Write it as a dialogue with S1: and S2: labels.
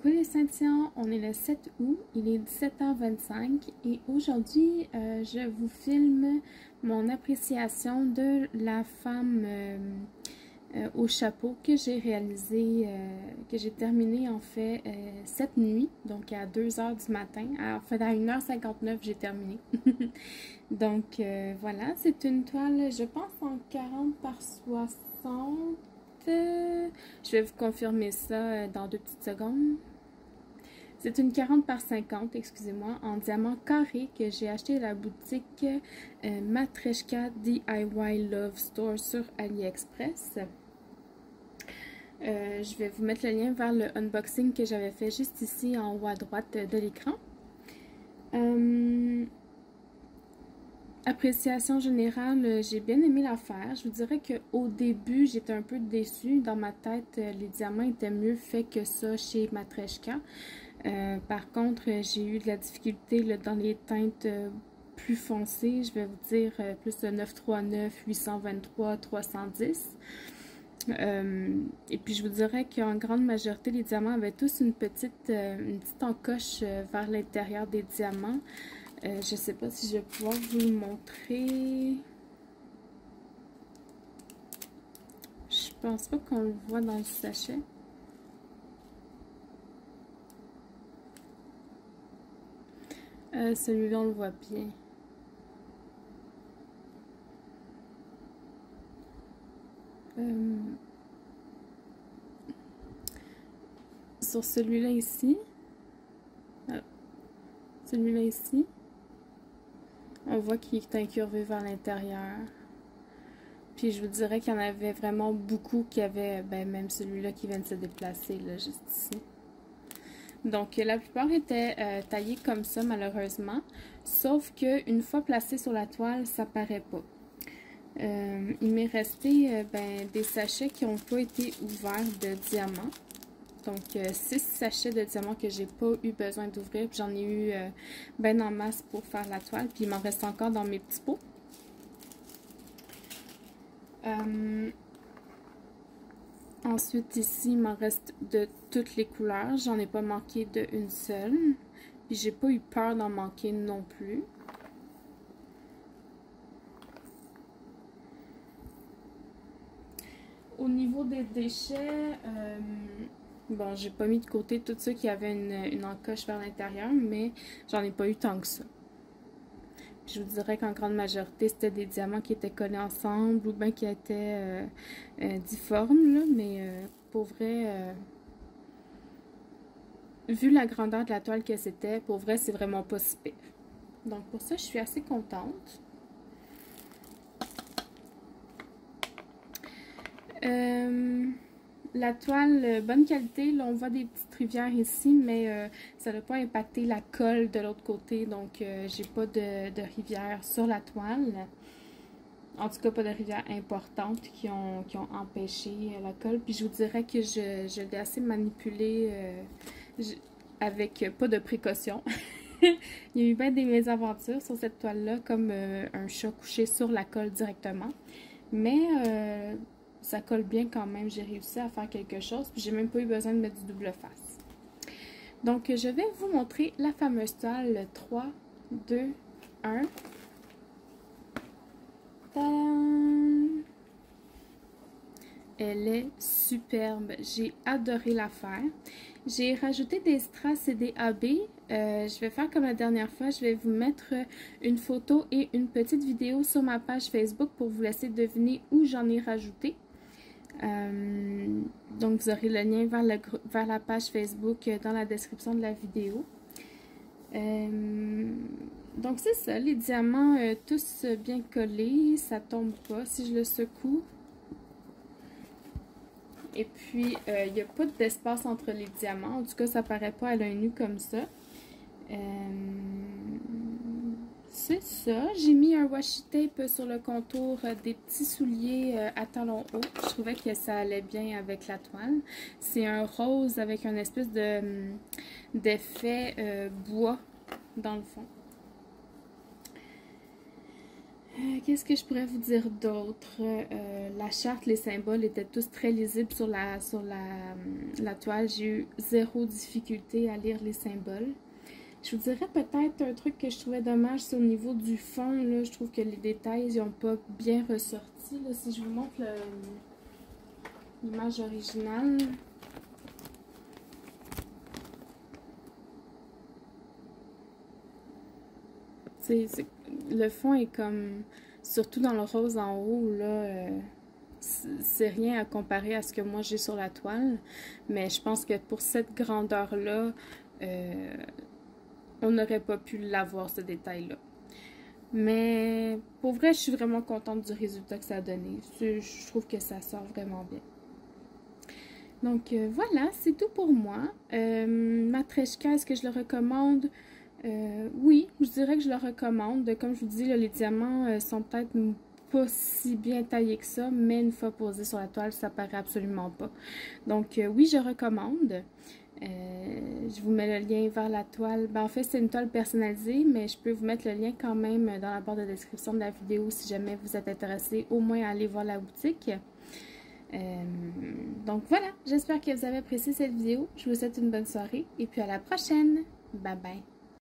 S1: coucou les Saint-Tian, on est le 7 août, il est 17h25 et aujourd'hui je vous filme mon appréciation de la femme au chapeau que j'ai réalisé, que j'ai terminé en fait cette nuit, donc à 2h du matin, en fait à 1h59 j'ai terminé. Donc voilà, c'est une toile je pense en 40 par 60. Je vais vous confirmer ça dans 2 petites secondes. C'est une 40 par 50, excusez-moi, en diamant carré que j'ai acheté à la boutique Matreshka DIY Love Store sur AliExpress. Je vais vous mettre le lien vers le unboxing que j'avais fait juste ici en haut à droite de l'écran. Appréciation générale, j'ai bien aimé l'affaire. Je vous dirais qu'au début, j'étais un peu déçue. Dans ma tête, les diamants étaient mieux faits que ça chez Matreshka. Par contre, j'ai eu de la difficulté là, dans les teintes plus foncées. Je vais vous dire plus de 939, 823, 310. Et puis je vous dirais qu'en grande majorité, les diamants avaient tous une petite encoche vers l'intérieur des diamants. Je sais pas si je vais pouvoir vous le montrer. Je pense pas qu'on le voit dans le sachet. Celui-là, on le voit bien. Sur celui-là ici. Celui-là ici. On voit qu'il est incurvé vers l'intérieur. Puis je vous dirais qu'il y en avait vraiment beaucoup qui avaient, ben même celui-là qui vient de se déplacer, là, juste ici. Donc la plupart étaient taillés comme ça, malheureusement. Sauf qu'une fois placé sur la toile, ça paraît pas. Il m'est resté des sachets qui n'ont pas été ouverts de diamants. Donc, 6 sachets de diamants que j'ai pas eu besoin d'ouvrir. J'en ai eu ben en masse pour faire la toile. Puis, il m'en reste encore dans mes petits pots. Ensuite, ici, il m'en reste de toutes les couleurs. J'en ai pas manqué d'une seule. Puis, j'ai pas eu peur d'en manquer non plus. Au niveau des déchets... bon, j'ai pas mis de côté tous ceux qui avaient une encoche vers l'intérieur, mais j'en ai pas eu tant que ça. Je vous dirais qu'en grande majorité, c'était des diamants qui étaient collés ensemble ou bien qui étaient difformes, là, mais pour vrai, vu la grandeur de la toile que c'était, pour vrai, c'est vraiment pas si pire. Donc pour ça, je suis assez contente. La toile, bonne qualité, là on voit des petites rivières ici, mais ça n'a pas impacté la colle de l'autre côté, donc j'ai pas de rivière sur la toile. En tout cas, pas de rivières importantes qui ont empêché la colle. Puis je vous dirais que je l'ai assez manipulé avec pas de précaution. Il y a eu bien des mésaventures sur cette toile-là, comme un chat couché sur la colle directement. Mais... ça colle bien quand même, j'ai réussi à faire quelque chose, puis j'ai même pas eu besoin de mettre du double face. Donc, je vais vous montrer la fameuse toile 3, 2, 1. Tadam! Elle est superbe, j'ai adoré la faire. J'ai rajouté des strass et des AB. Je vais faire comme la dernière fois, je vais vous mettre une photo et une petite vidéo sur ma page Facebook pour vous laisser deviner où j'en ai rajouté. Donc vous aurez le lien vers la page Facebook dans la description de la vidéo. Donc c'est ça, les diamants tous bien collés, ça tombe pas si je le secoue. Et puis il n'y a pas d'espace entre les diamants, en tout cas ça paraît pas à l'œil nu comme ça. C'est ça, j'ai mis un washi tape sur le contour des petits souliers à talons hauts. Je trouvais que ça allait bien avec la toile. C'est un rose avec une espèce d'effet bois dans le fond. qu'est-ce que je pourrais vous dire d'autre? La charte, les symboles étaient tous très lisibles sur la toile. J'ai eu zéro difficulté à lire les symboles. Je vous dirais peut-être un truc que je trouvais dommage, c'est au niveau du fond. Là, je trouve que les détails n'ont pas bien ressorti. Là, si je vous montre l'image originale. Le fond est comme, surtout dans le rose en haut, là, c'est rien à comparer à ce que moi j'ai sur la toile. Mais je pense que pour cette grandeur-là, on n'aurait pas pu l'avoir, ce détail-là. Mais pour vrai, je suis vraiment contente du résultat que ça a donné. Je trouve que ça sort vraiment bien. Donc voilà, c'est tout pour moi. Matryoshka, est-ce que je le recommande? Oui, je dirais que je le recommande. Comme je vous dis, là, les diamants sont peut-être pas si bien taillés que ça, mais une fois posés sur la toile, ça paraît absolument pas. Donc oui, je recommande. Je vous mets le lien vers la toile. Ben, en fait, c'est une toile personnalisée, mais je peux vous mettre le lien quand même dans la barre de description de la vidéo si jamais vous êtes intéressé, au moins à aller voir la boutique. Donc voilà, j'espère que vous avez apprécié cette vidéo. Je vous souhaite une bonne soirée et puis à la prochaine. Bye bye.